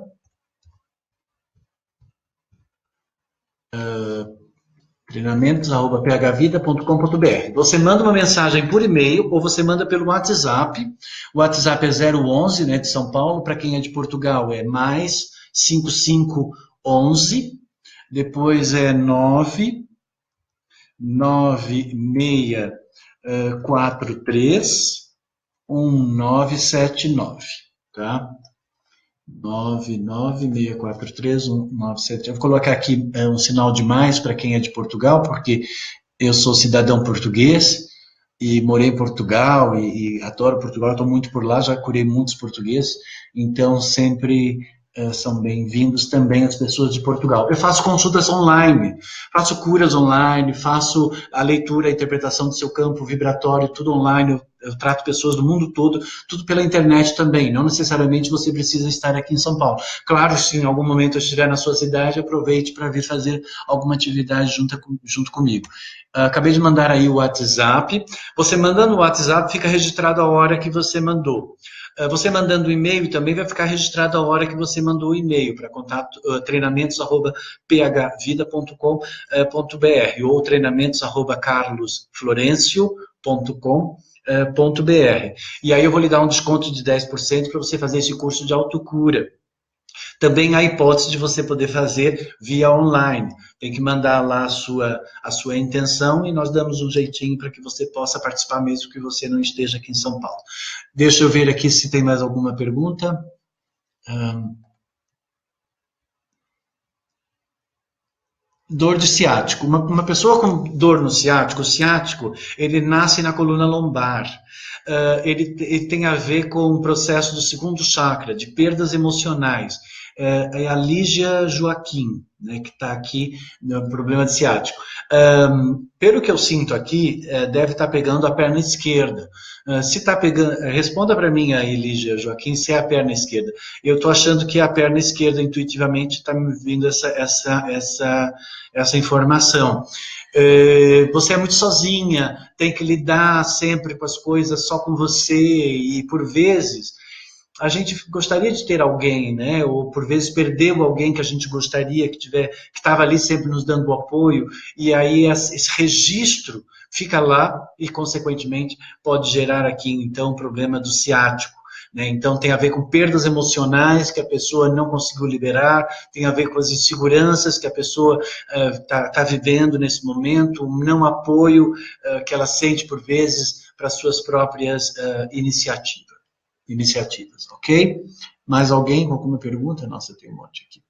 treinamentos@phvida.com.br. Você manda uma mensagem por e-mail ou você manda pelo WhatsApp. O WhatsApp é 011, né, de São Paulo. Para quem é de Portugal é mais 5511, depois é 99643 1979, tá? 996431979. Eu vou colocar aqui um sinal de mais para quem é de Portugal, porque eu sou cidadão português e morei em Portugal e adoro Portugal, estou muito por lá, já curei muitos portugueses, então sempre são bem-vindos também as pessoas de Portugal. Eu faço consultas online, faço curas online, faço a leitura, a interpretação do seu campo vibratório, tudo online. Eu trato pessoas do mundo todo, tudo pela internet também. Não necessariamente você precisa estar aqui em São Paulo. Claro, se em algum momento eu estiver na sua cidade, aproveite para vir fazer alguma atividade junto comigo. Acabei de mandar aí o WhatsApp. Você mandando o WhatsApp, fica registrado a hora que você mandou. Você mandando o e-mail também vai ficar registrado a hora que você mandou o e-mail para contato treinamentos@phvida.com.br ou treinamentos@carlosflorencio.com.br. E aí eu vou lhe dar um desconto de 10% para você fazer esse curso de autocura. Também há a hipótese de você poder fazer via online. Tem que mandar lá a sua intenção e nós damos um jeitinho para que você possa participar mesmo que você não esteja aqui em São Paulo. Deixa eu ver aqui se tem mais alguma pergunta. Dor de ciático. Uma pessoa com dor no ciático, o ciático, ele nasce na coluna lombar. Ele tem a ver com o processo do segundo chakra, de perdas emocionais. É a Lígia Joaquim, né, que está aqui no problema de ciático. Pelo que eu sinto aqui, deve estar pegando a perna esquerda. Se está pegando, responda para mim aí, Lígia Joaquim, se é a perna esquerda. Eu estou achando que é a perna esquerda, intuitivamente, está me vindo essa informação. Você é muito sozinha, tem que lidar sempre com as coisas só com você, e por vezes a gente gostaria de ter alguém, né? Ou por vezes perdeu alguém que a gente gostaria que estava ali sempre nos dando apoio, e aí esse registro fica lá e, consequentemente, pode gerar aqui, então, o problema do ciático. Né? Então, tem a ver com perdas emocionais que a pessoa não conseguiu liberar, tem a ver com as inseguranças que a pessoa está vivendo nesse momento, um não apoio que ela sente, por vezes, para suas próprias iniciativas, ok? Mais alguém com alguma pergunta? Nossa, tem um monte aqui.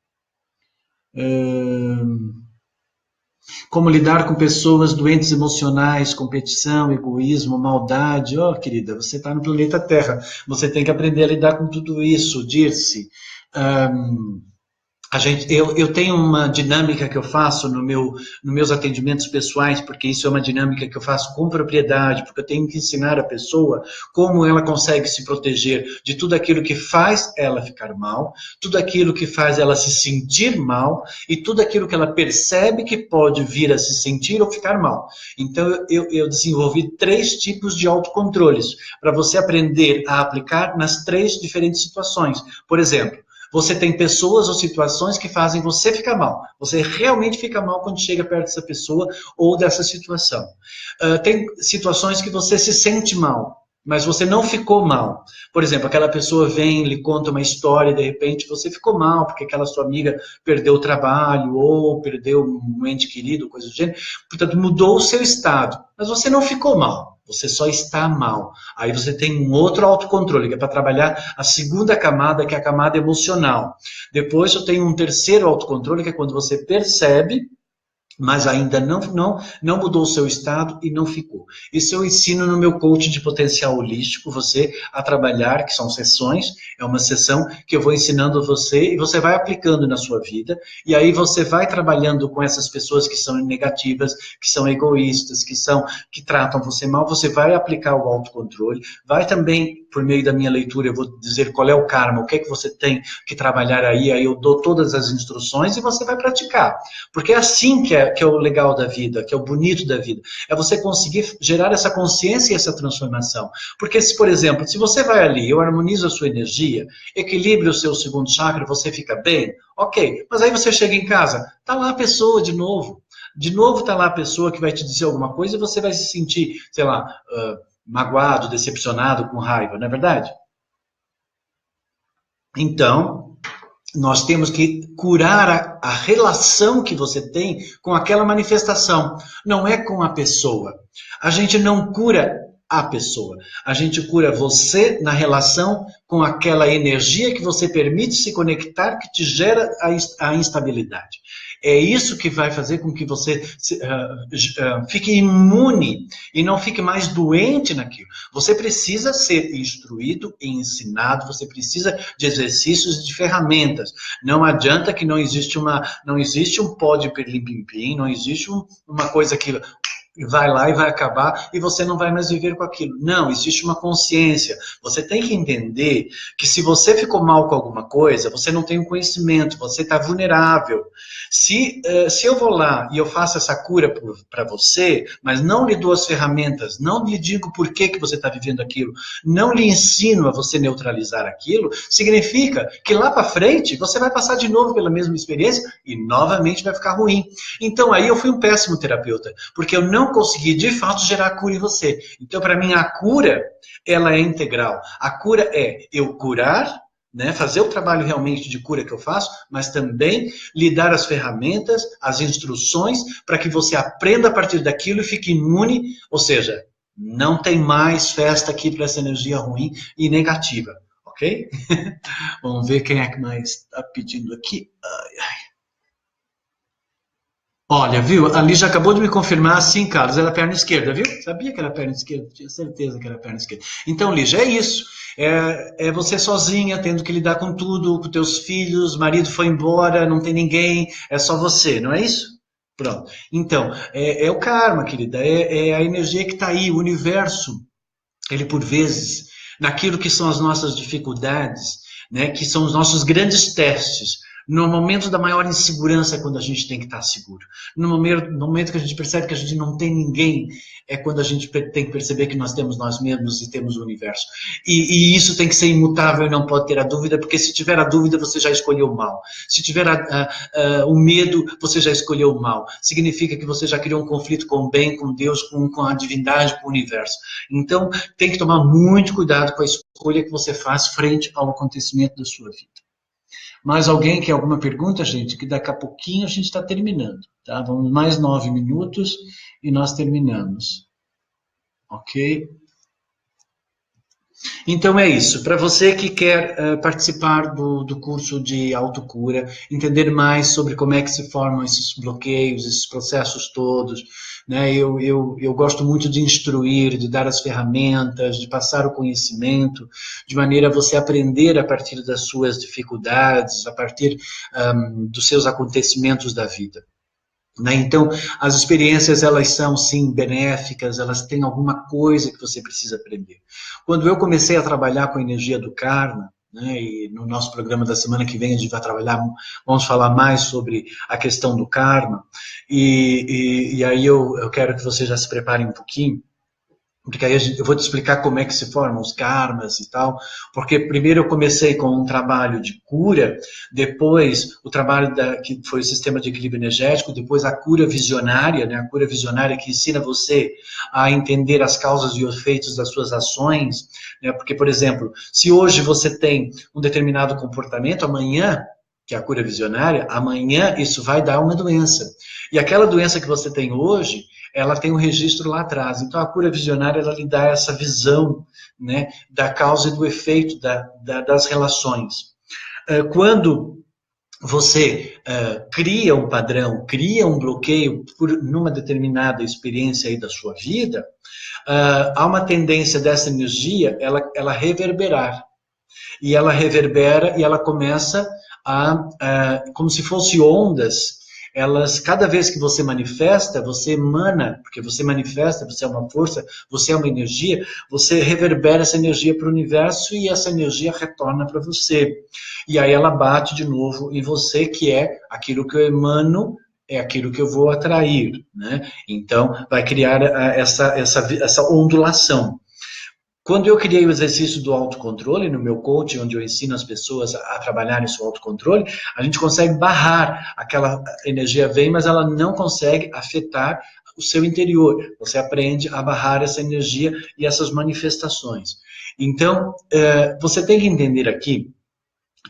Como lidar com pessoas doentes emocionais, competição, egoísmo, maldade. Oh, querida, você está no planeta Terra. Você tem que aprender a lidar com tudo isso, Dirce. Eu tenho uma dinâmica que eu faço nos meus atendimentos pessoais, porque isso é uma dinâmica que eu faço com propriedade, porque eu tenho que ensinar a pessoa como ela consegue se proteger de tudo aquilo que faz ela ficar mal, tudo aquilo que faz ela se sentir mal e tudo aquilo que ela percebe que pode vir a se sentir ou ficar mal. Então, eu desenvolvi 3 tipos de autocontroles para você aprender a aplicar nas 3 diferentes situações. Por exemplo, você tem pessoas ou situações que fazem você ficar mal. Você realmente fica mal quando chega perto dessa pessoa ou dessa situação. Tem situações que você se sente mal, mas você não ficou mal. Por exemplo, aquela pessoa vem, lhe conta uma história e de repente você ficou mal porque aquela sua amiga perdeu o trabalho ou perdeu um ente querido, coisa do gênero. Portanto, mudou o seu estado, mas você não ficou mal. Você só está mal. Aí você tem um outro autocontrole, que é para trabalhar a segunda camada, que é a camada emocional. Depois eu tenho um terceiro autocontrole, que é quando você percebe, mas ainda não mudou o seu estado e não ficou. Isso eu ensino no meu coaching de potencial holístico, você a trabalhar, que são sessões, é uma sessão que eu vou ensinando você e você vai aplicando na sua vida, e aí você vai trabalhando com essas pessoas que são negativas, que são egoístas, que tratam você mal, você vai aplicar o autocontrole, vai também, por meio da minha leitura, eu vou dizer qual é o karma, o que é que você tem que trabalhar aí eu dou todas as instruções e você vai praticar. Porque é assim que é o legal da vida, que é o bonito da vida. É você conseguir gerar essa consciência e essa transformação. Porque, se, por exemplo, se você vai ali, eu harmonizo a sua energia, equilibro o seu segundo chakra, você fica bem, ok. Mas aí você chega em casa, tá lá a pessoa de novo. De novo tá lá a pessoa que vai te dizer alguma coisa e você vai se sentir, sei lá, magoado, decepcionado, com raiva, não é verdade? Então, nós temos que curar a relação que você tem com aquela manifestação, não é com a pessoa. A gente não cura a pessoa, a gente cura você na relação com aquela energia que você permite se conectar, que te gera a instabilidade. É isso que vai fazer com que você fique imune e não fique mais doente naquilo. Você precisa ser instruído e ensinado, você precisa de exercícios e de ferramentas. Não adianta que não existe um pó de pirlim-pim-pim, não existe uma coisa que vai lá e vai acabar e você não vai mais viver com aquilo. Não, existe uma consciência. Você tem que entender que se você ficou mal com alguma coisa, você não tem o conhecimento, você está vulnerável. Se eu vou lá e eu faço essa cura para você, mas não lhe dou as ferramentas, não lhe digo por que você está vivendo aquilo, não lhe ensino a você neutralizar aquilo, significa que lá para frente você vai passar de novo pela mesma experiência e novamente vai ficar ruim. Então aí eu fui um péssimo terapeuta, porque eu não consegui de fato gerar cura em você. Então para mim a cura, ela é integral. A cura é eu curar, né, fazer o trabalho realmente de cura que eu faço, mas também lhe dar as ferramentas, as instruções, para que você aprenda a partir daquilo e fique imune, ou seja, não tem mais festa aqui para essa energia ruim e negativa, ok? Vamos ver quem é que mais está pedindo aqui. Ai, ai. Olha, viu? A Lígia acabou de me confirmar, sim, Carlos, era a perna esquerda, viu? Sabia que era a perna esquerda, tinha certeza que era a perna esquerda. Então, Lígia, é isso. É você sozinha, tendo que lidar com tudo, com teus filhos, marido foi embora, não tem ninguém, é só você, não é isso? Pronto. Então, é o karma, querida, é a energia que está aí, o universo, ele por vezes, naquilo que são as nossas dificuldades, né, que são os nossos grandes testes, no momento da maior insegurança é quando a gente tem que estar seguro. No momento que a gente percebe que a gente não tem ninguém, é quando a gente tem que perceber que nós temos nós mesmos e temos o universo. E isso tem que ser imutável e não pode ter a dúvida, porque se tiver a dúvida, você já escolheu o mal. Se tiver o medo, você já escolheu o mal. Significa que você já criou um conflito com o bem, com Deus, com a divindade, com o universo. Então, tem que tomar muito cuidado com a escolha que você faz frente ao acontecimento da sua vida. Mais alguém quer alguma pergunta, gente? Que daqui a pouquinho a gente está terminando, tá? Vamos mais 9 minutos e nós terminamos. Ok? Então é isso. Para você que quer participar do curso de autocura, entender mais sobre como é que se formam esses bloqueios, esses processos todos, né? Eu gosto muito de instruir, de dar as ferramentas, de passar o conhecimento, de maneira a você aprender a partir das suas dificuldades, a partir dos seus acontecimentos da vida. Né? Então, as experiências, elas são, sim, benéficas, elas têm alguma coisa que você precisa aprender. Quando eu comecei a trabalhar com a energia do karma, né, e no nosso programa da semana que vem a gente vai trabalhar, vamos falar mais sobre a questão do karma, e aí eu quero que você já se prepare um pouquinho, porque aí eu vou te explicar como é que se formam os karmas e tal, porque primeiro eu comecei com um trabalho de cura, depois o trabalho que foi o sistema de equilíbrio energético, depois a cura visionária, né, a cura visionária que ensina você a entender as causas e os efeitos das suas ações, né, porque, por exemplo, se hoje você tem um determinado comportamento, amanhã, que é a cura visionária, amanhã isso vai dar uma doença. E aquela doença que você tem hoje, ela tem um registro lá atrás. Então, a cura visionária, ela lhe dá essa visão, né, da causa e do efeito das relações. Quando você cria um padrão, cria um bloqueio numa determinada experiência aí da sua vida, há uma tendência dessa energia, ela reverberar. E ela reverbera e ela começa como se fossem ondas, elas, cada vez que você manifesta, você emana, porque você manifesta, você é uma força, você é uma energia, você reverbera essa energia para o universo e essa energia retorna para você. E aí ela bate de novo em você, que é aquilo que eu emano, é aquilo que eu vou atrair, né? Então, vai criar essa ondulação. Quando eu criei o exercício do autocontrole no meu coaching, onde eu ensino as pessoas a trabalharem seu autocontrole, a gente consegue barrar, aquela energia vem, mas ela não consegue afetar o seu interior. Você aprende a barrar essa energia e essas manifestações. Então, você tem que entender aqui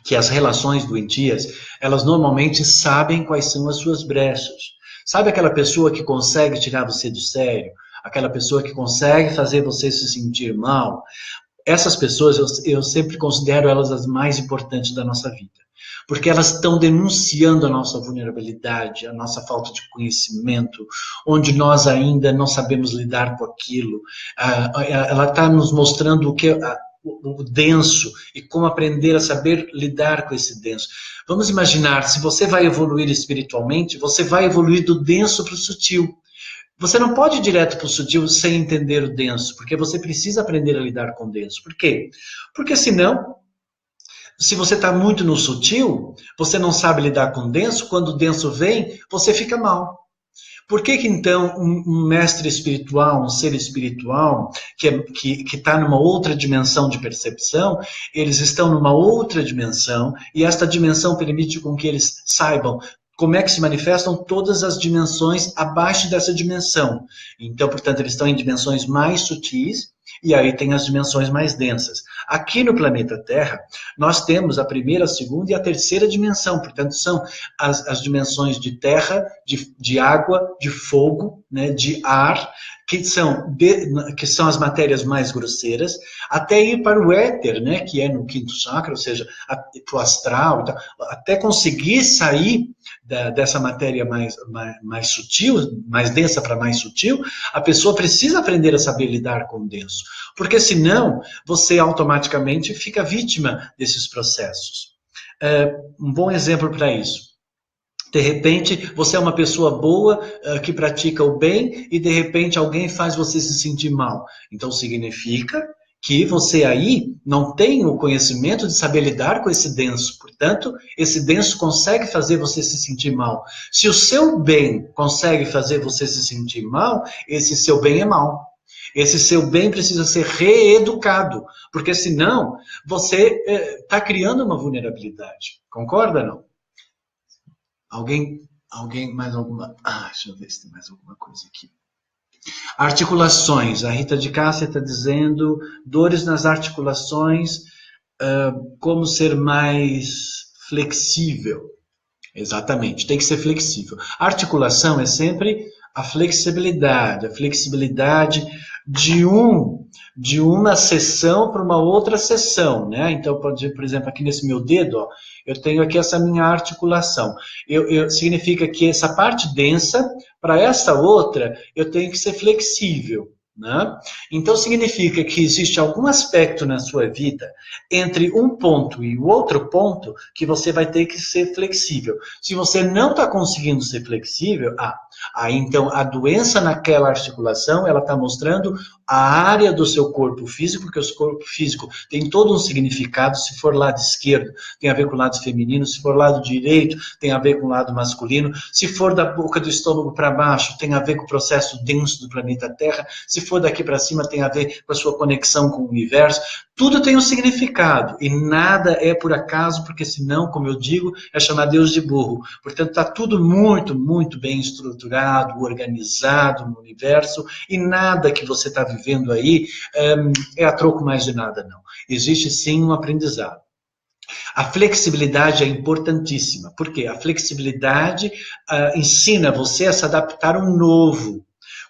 que as relações doentias, elas normalmente sabem quais são as suas brechas. Sabe aquela pessoa que consegue tirar você do sério? Aquela pessoa que consegue fazer você se sentir mal? Essas pessoas, eu sempre considero elas as mais importantes da nossa vida. Porque elas estão denunciando a nossa vulnerabilidade, a nossa falta de conhecimento, onde nós ainda não sabemos lidar com aquilo. Ela está nos mostrando o denso e como aprender a saber lidar com esse denso. Vamos imaginar, se você vai evoluir espiritualmente, você vai evoluir do denso para o sutil. Você não pode ir direto para o sutil sem entender o denso, porque você precisa aprender a lidar com o denso. Por quê? Porque senão, se você está muito no sutil, você não sabe lidar com o denso, quando o denso vem, você fica mal. Por que então um mestre espiritual, um ser espiritual, que está numa outra dimensão de percepção, eles estão numa outra dimensão, e esta dimensão permite com que eles saibam como é que se manifestam todas as dimensões abaixo dessa dimensão. Então, portanto, eles estão em dimensões mais sutis, e aí tem as dimensões mais densas. Aqui no planeta Terra, nós temos a primeira, a segunda e a terceira dimensão, portanto, são as dimensões de terra, de água, de fogo, né, de ar, que são as matérias mais grosseiras, até ir para o éter, né, que é no quinto chakra, ou seja, para o astral, até conseguir sair dessa matéria mais sutil, mais densa para mais sutil, a pessoa precisa aprender a saber lidar com o denso, porque senão você automaticamente fica vítima desses processos. Um bom exemplo para isso. De repente, você é uma pessoa boa, que pratica o bem, e de repente alguém faz você se sentir mal. Então significa que você aí não tem o conhecimento de saber lidar com esse denso. Portanto, esse denso consegue fazer você se sentir mal. Se o seu bem consegue fazer você se sentir mal, esse seu bem é mal. Esse seu bem precisa ser reeducado, porque senão você está criando uma vulnerabilidade. Concorda, não? Alguém mais alguma... deixa eu ver se tem mais alguma coisa aqui. Articulações. A Rita de Cássia está dizendo dores nas articulações, como ser mais flexível. Exatamente, tem que ser flexível. A articulação é sempre a flexibilidade de uma seção para uma outra seção, né? Então, por exemplo, aqui nesse meu dedo, ó, eu tenho aqui essa minha articulação. Significa que essa parte densa, para essa outra, eu tenho que ser flexível, né? Então, significa que existe algum aspecto na sua vida, entre um ponto e o outro ponto, que você vai ter que ser flexível. Se você não está conseguindo ser flexível, aí então a doença naquela articulação, ela está mostrando a área do seu corpo físico, porque o seu corpo físico tem todo um significado. Se for lado esquerdo, tem a ver com o lado feminino; se for lado direito, tem a ver com o lado masculino; se for da boca do estômago para baixo, tem a ver com o processo denso do planeta Terra; se for daqui para cima, tem a ver com a sua conexão com o universo. Tudo tem um significado, e nada é por acaso, porque senão, como eu digo, é chamar Deus de burro. Portanto, está tudo muito, muito bem estruturado, organizado no universo, e nada que você está vivendo aí é a troco mais de nada, não. Existe sim um aprendizado. A flexibilidade é importantíssima. Por quê? A flexibilidade ensina você a se adaptar ao novo.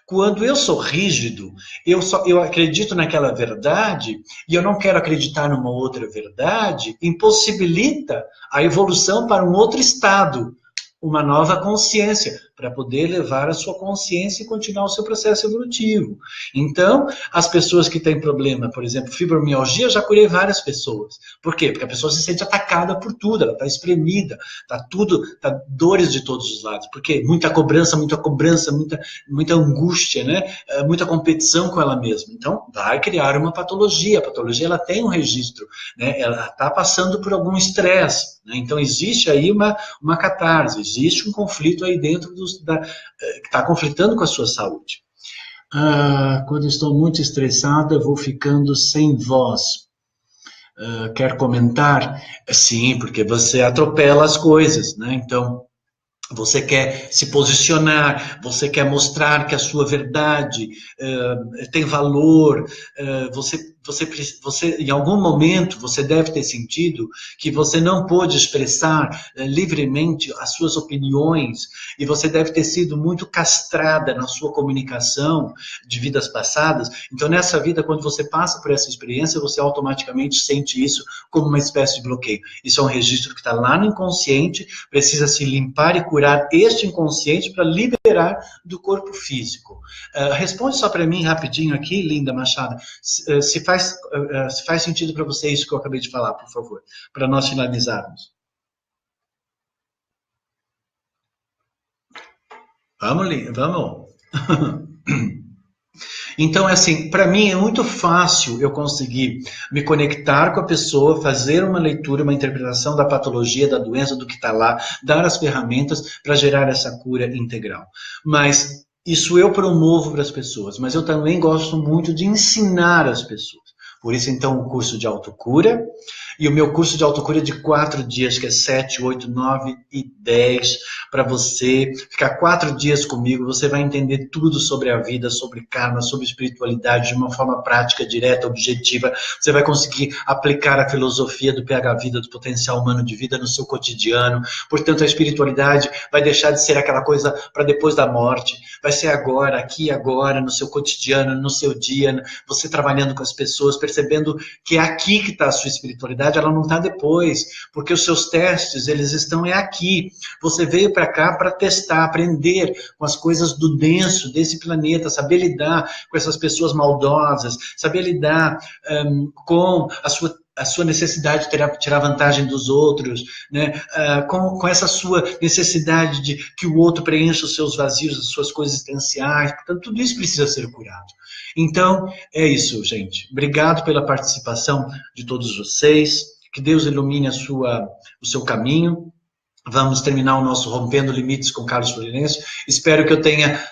Quando eu sou rígido, eu acredito naquela verdade e eu não quero acreditar numa outra verdade, impossibilita a evolução para um outro estado, uma nova consciência, para poder levar a sua consciência e continuar o seu processo evolutivo. Então, as pessoas que têm problema, por exemplo, fibromialgia, eu já curei várias pessoas. Por quê? Porque a pessoa se sente atacada por tudo, ela está espremida, está dores de todos os lados. Porque muita cobrança, muita angústia, né? Muita competição com ela mesma. Então, vai criar uma patologia. A patologia, ela tem um registro, né? Ela está passando por algum estresse, né? Então, existe aí uma catarse, existe um conflito aí dentro que está conflitando com a sua saúde. Quando estou muito estressada, vou ficando sem voz. Quer comentar? Sim, porque você atropela as coisas, né? Então, você quer se posicionar, você quer mostrar que a sua verdade tem valor, você, em algum momento, você deve ter sentido que você não pôde expressar livremente as suas opiniões, e você deve ter sido muito castrada na sua comunicação de vidas passadas. Então, nessa vida, quando você passa por essa experiência, você automaticamente sente isso como uma espécie de bloqueio. Isso é um registro que está lá no inconsciente, precisa se limpar e curar este inconsciente para liberar do corpo físico. Responde só para mim rapidinho aqui, Linda Machado, se faz sentido para você isso que eu acabei de falar, por favor, para nós finalizarmos. Vamos, Linda, vamos. Então, assim, para mim é muito fácil eu conseguir me conectar com a pessoa, fazer uma leitura, uma interpretação da patologia, da doença, do que está lá, dar as ferramentas para gerar essa cura integral. Mas isso eu promovo para as pessoas, mas eu também gosto muito de ensinar as pessoas. Por isso, então, o curso de autocura E o meu curso de autocura é de 4 dias, que é 7, 8, 9 e 10, para você ficar 4 dias comigo. Você vai entender tudo sobre a vida, sobre karma, sobre espiritualidade, de uma forma prática, direta, objetiva. Você vai conseguir aplicar a filosofia do PH Vida, do potencial humano de vida no seu cotidiano. Portanto, a espiritualidade vai deixar de ser aquela coisa para depois da morte. Vai ser agora, aqui e agora, no seu cotidiano, no seu dia, você trabalhando com as pessoas, percebendo que é aqui que está a sua espiritualidade, ela não está depois, porque os seus testes, eles estão aqui. Você veio para cá para testar, aprender com as coisas do denso, desse planeta, saber lidar com essas pessoas maldosas, saber lidar com a sua necessidade de tirar vantagem dos outros, né? Com essa sua necessidade de que o outro preencha os seus vazios, as suas coisas existenciais. Portanto, tudo isso precisa ser curado. Então, é isso, gente. Obrigado pela participação de todos vocês. Que Deus ilumine o seu caminho. Vamos terminar o nosso Rompendo Limites com Carlos Florencio. Espero que eu tenha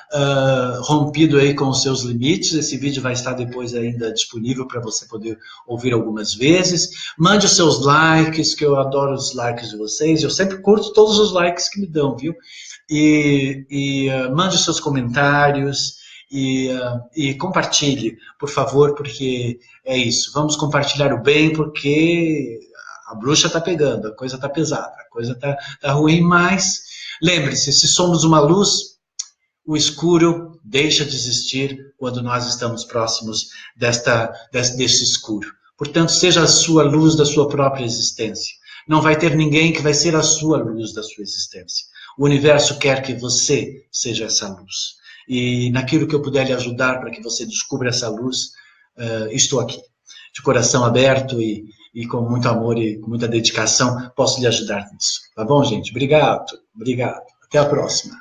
rompido aí com os seus limites. Esse vídeo vai estar depois ainda disponível para você poder ouvir algumas vezes. Mande os seus likes, que eu adoro os likes de vocês. Eu sempre curto todos os likes que me dão, viu? Mande os seus comentários e compartilhe, por favor, porque é isso. Vamos compartilhar o bem, porque a bruxa está pegando, a coisa está pesada, a coisa está ruim, mas lembre-se, se somos uma luz, o escuro deixa de existir quando nós estamos próximos desse escuro. Portanto, seja a sua luz da sua própria existência. Não vai ter ninguém que vai ser a sua luz da sua existência. O universo quer que você seja essa luz. E naquilo que eu puder lhe ajudar para que você descubra essa luz, estou aqui, de coração aberto e com muito amor e com muita dedicação, posso lhe ajudar nisso. Tá bom, gente? Obrigado. Até a próxima.